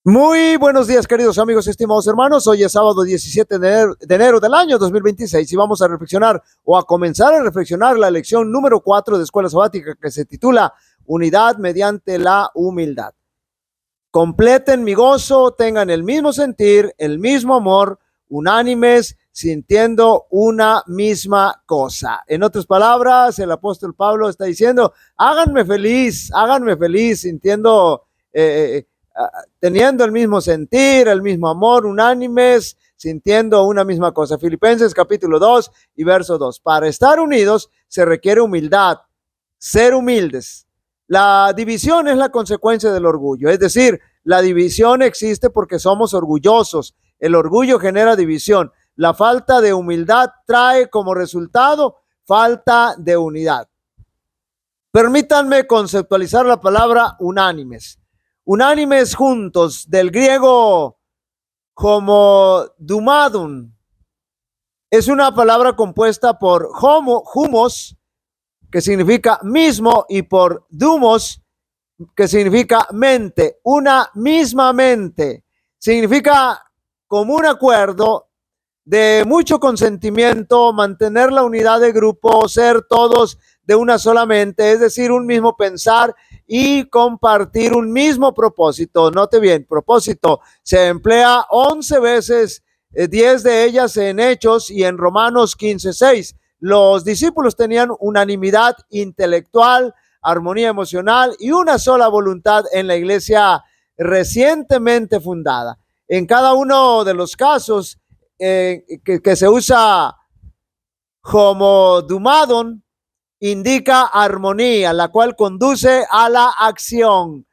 Muy buenos días, queridos amigos, estimados hermanos. Hoy es sábado 17 de enero del año 2026 y vamos a reflexionar o a comenzar a reflexionar la lección número 4 de Escuela Sabática, que se titula Unidad mediante la humildad. Completen mi gozo, tengan el mismo sentir, el mismo amor, unánimes, sintiendo una misma cosa. En otras palabras, el apóstol Pablo está diciendo, háganme feliz, sintiendo teniendo el mismo sentir, el mismo amor, unánimes, sintiendo una misma cosa. Filipenses capítulo 2 y verso 2. Para estar unidos se requiere humildad, ser humildes. La división es la consecuencia del orgullo, es decir, la división existe porque somos orgullosos. El orgullo genera división. La falta de humildad trae como resultado falta de unidad. Permítanme conceptualizar la palabra unánimes. Unánimes juntos, del griego como dumadum, es una palabra compuesta por humos, que significa mismo, y por dumos, que significa mente. Una misma mente significa común acuerdo, de mucho consentimiento, mantener la unidad de grupo, ser todos de una sola mente, es decir, un mismo pensar y compartir un mismo propósito. Note bien, propósito se emplea 11 veces, 10 de ellas en Hechos y en Romanos 15:6. Los discípulos tenían unanimidad intelectual, armonía emocional y una sola voluntad en la iglesia recientemente fundada. En cada uno de los casos que se usa como dumadon, indica armonía, la cual conduce a la acción.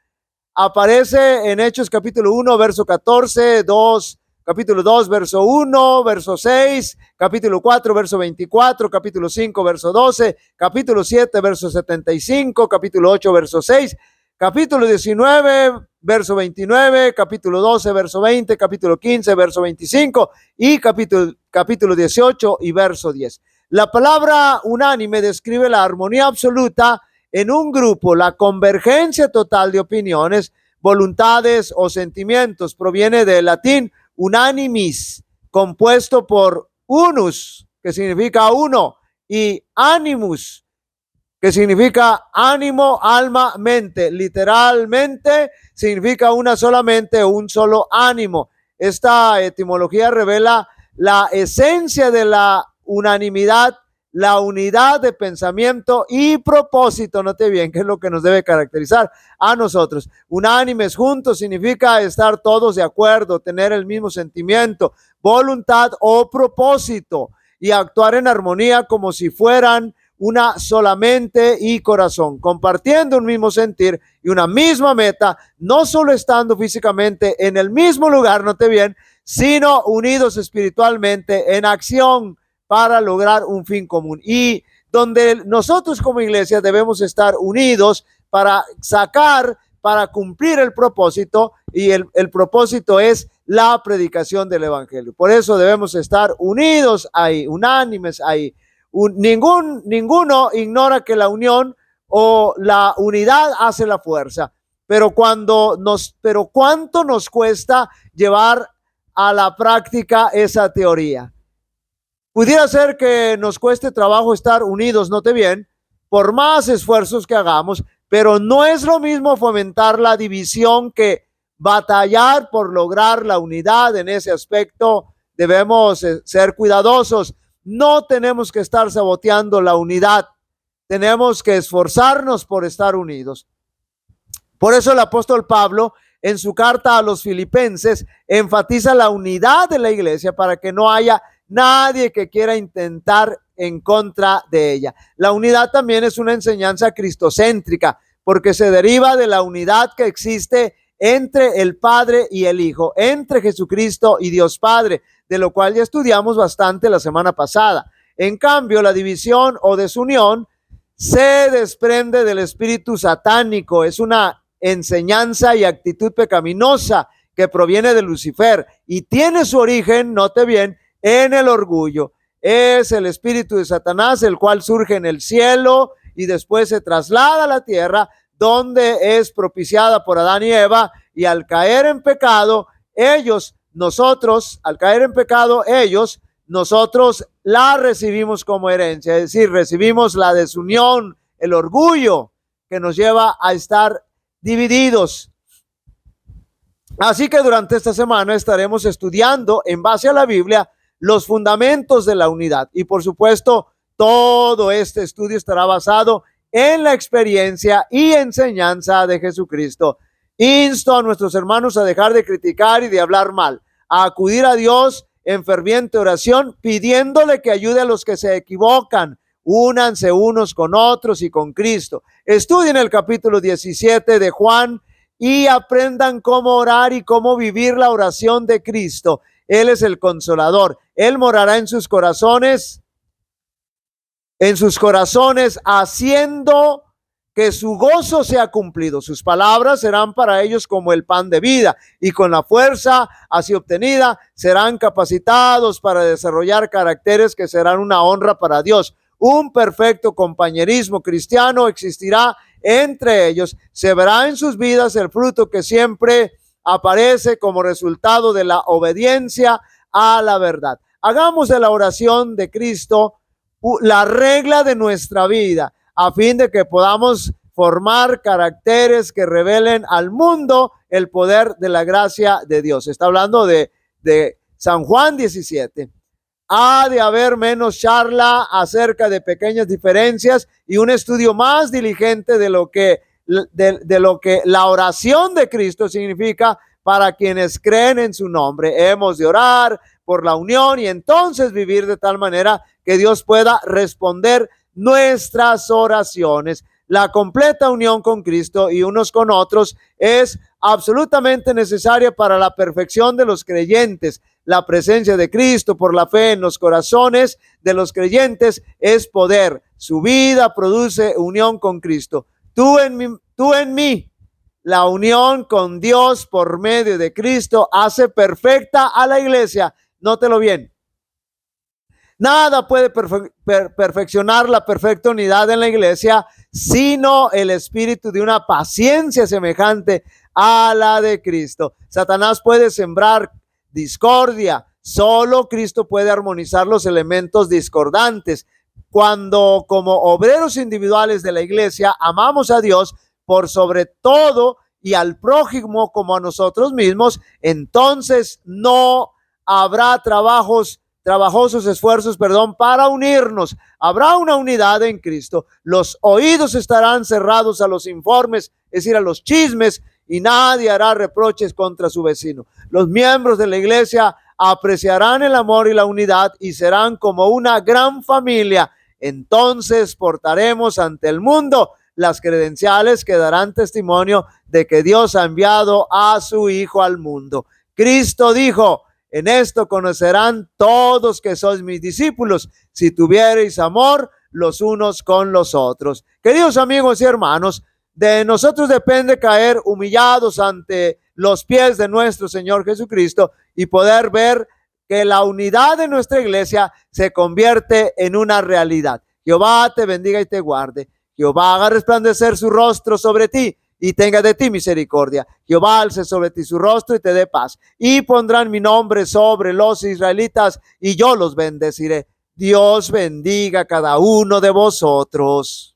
Aparece en Hechos capítulo 1, verso 14, 2, capítulo 2, verso 1, verso 6, capítulo 4, verso 24, capítulo 5, verso 12, capítulo 7, verso 75, capítulo 8, verso 6, capítulo 19, verso 29, capítulo 12, verso 20, capítulo 15, verso 25 y capítulo 18 y verso 10. La palabra unánime describe la armonía absoluta en un grupo, la convergencia total de opiniones, voluntades o sentimientos. Proviene del latín unanimis, compuesto por unus, que significa uno, y animus, que significa ánimo, alma, mente. Literalmente significa una sola mente, un solo ánimo. Esta etimología revela la esencia de la unanimidad, la unidad de pensamiento y propósito. Note bien, que es lo que nos debe caracterizar a nosotros. Unánimes juntos significa estar todos de acuerdo, tener el mismo sentimiento, voluntad o propósito y actuar en armonía como si fueran una sola mente y corazón, compartiendo un mismo sentir y una misma meta, no solo estando físicamente en el mismo lugar, note bien, sino unidos espiritualmente en acción para lograr un fin común. Y donde nosotros como iglesia debemos estar unidos para cumplir el propósito, y el propósito es la predicación del evangelio. Por eso debemos estar unidos ahí, unánimes ahí. Ninguno ignora que la unión o la unidad hace la fuerza, pero cuánto nos cuesta llevar a la práctica esa teoría. Pudiera ser que nos cueste trabajo estar unidos, note bien, por más esfuerzos que hagamos, pero no es lo mismo fomentar la división que batallar por lograr la unidad. En ese aspecto debemos ser cuidadosos. No tenemos que estar saboteando la unidad, tenemos que esforzarnos por estar unidos. Por eso el apóstol Pablo, en su carta a los filipenses, enfatiza la unidad de la iglesia para que no haya nadie que quiera intentar en contra de ella. La unidad también es una enseñanza cristocéntrica, porque se deriva de la unidad que existe entre el Padre y el Hijo, entre Jesucristo y Dios Padre, de lo cual ya estudiamos bastante la semana pasada. En cambio, la división o desunión se desprende del espíritu satánico, es una enseñanza y actitud pecaminosa que proviene de Lucifer y tiene su origen, note bien, en el orgullo. Es el espíritu de Satanás, el cual surge en el cielo y después se traslada a la tierra, donde es propiciada por Adán y Eva, y al caer en pecado, nosotros la recibimos como herencia, es decir, recibimos la desunión, el orgullo que nos lleva a estar divididos. Así que durante esta semana estaremos estudiando en base a la Biblia los fundamentos de la unidad. Y por supuesto, todo este estudio estará basado en la experiencia y enseñanza de Jesucristo. Insto a nuestros hermanos a dejar de criticar y de hablar mal, a acudir a Dios en ferviente oración, pidiéndole que ayude a los que se equivocan. Únanse unos con otros y con Cristo. Estudien el capítulo 17 de Juan y aprendan cómo orar y cómo vivir la oración de Cristo. Él es el consolador. Él morará en sus corazones, haciendo que su gozo sea cumplido. Sus palabras serán para ellos como el pan de vida, y con la fuerza así obtenida serán capacitados para desarrollar caracteres que serán una honra para Dios. Un perfecto compañerismo cristiano existirá entre ellos. Se verá en sus vidas el fruto que siempre aparece como resultado de la obediencia a la verdad. Hagamos de la oración de Cristo la regla de nuestra vida, a fin de que podamos formar caracteres que revelen al mundo el poder de la gracia de Dios. Está hablando de San Juan 17. Ha de haber menos charla acerca de pequeñas diferencias y un estudio más diligente de lo que la oración de Cristo significa para quienes creen en su nombre. Hemos de orar por la unión y entonces vivir de tal manera que Dios pueda responder nuestras oraciones. La completa unión con Cristo y unos con otros es absolutamente necesaria para la perfección de los creyentes. La presencia de Cristo por la fe en los corazones de los creyentes es poder. Su vida produce unión con Cristo. Tú en mí. La unión con Dios por medio de Cristo hace perfecta a la iglesia. Nótelo bien. Nada puede perfeccionar la perfecta unidad en la iglesia, sino el espíritu de una paciencia semejante a la de Cristo. Satanás puede sembrar discordia. Solo Cristo puede armonizar los elementos discordantes. Cuando, como obreros individuales de la iglesia, amamos a Dios por sobre todo y al prójimo como a nosotros mismos, entonces no habrá trabajosos esfuerzos, para unirnos. Habrá una unidad en Cristo. Los oídos estarán cerrados a los informes, es decir, a los chismes, y nadie hará reproches contra su vecino. Los miembros de la iglesia apreciarán el amor y la unidad y serán como una gran familia. Entonces portaremos ante el mundo las credenciales que darán testimonio de que Dios ha enviado a su Hijo al mundo. Cristo dijo: en esto conocerán todos que sois mis discípulos, si tuviereis amor los unos con los otros. Queridos amigos y hermanos, de nosotros depende caer humillados ante los pies de nuestro Señor Jesucristo y poder ver que la unidad de nuestra iglesia se convierte en una realidad. Jehová te bendiga y te guarde. Jehová haga resplandecer su rostro sobre ti y tenga de ti misericordia. Jehová alce sobre ti su rostro y te dé paz. Y pondrán mi nombre sobre los israelitas y yo los bendeciré. Dios bendiga a cada uno de vosotros.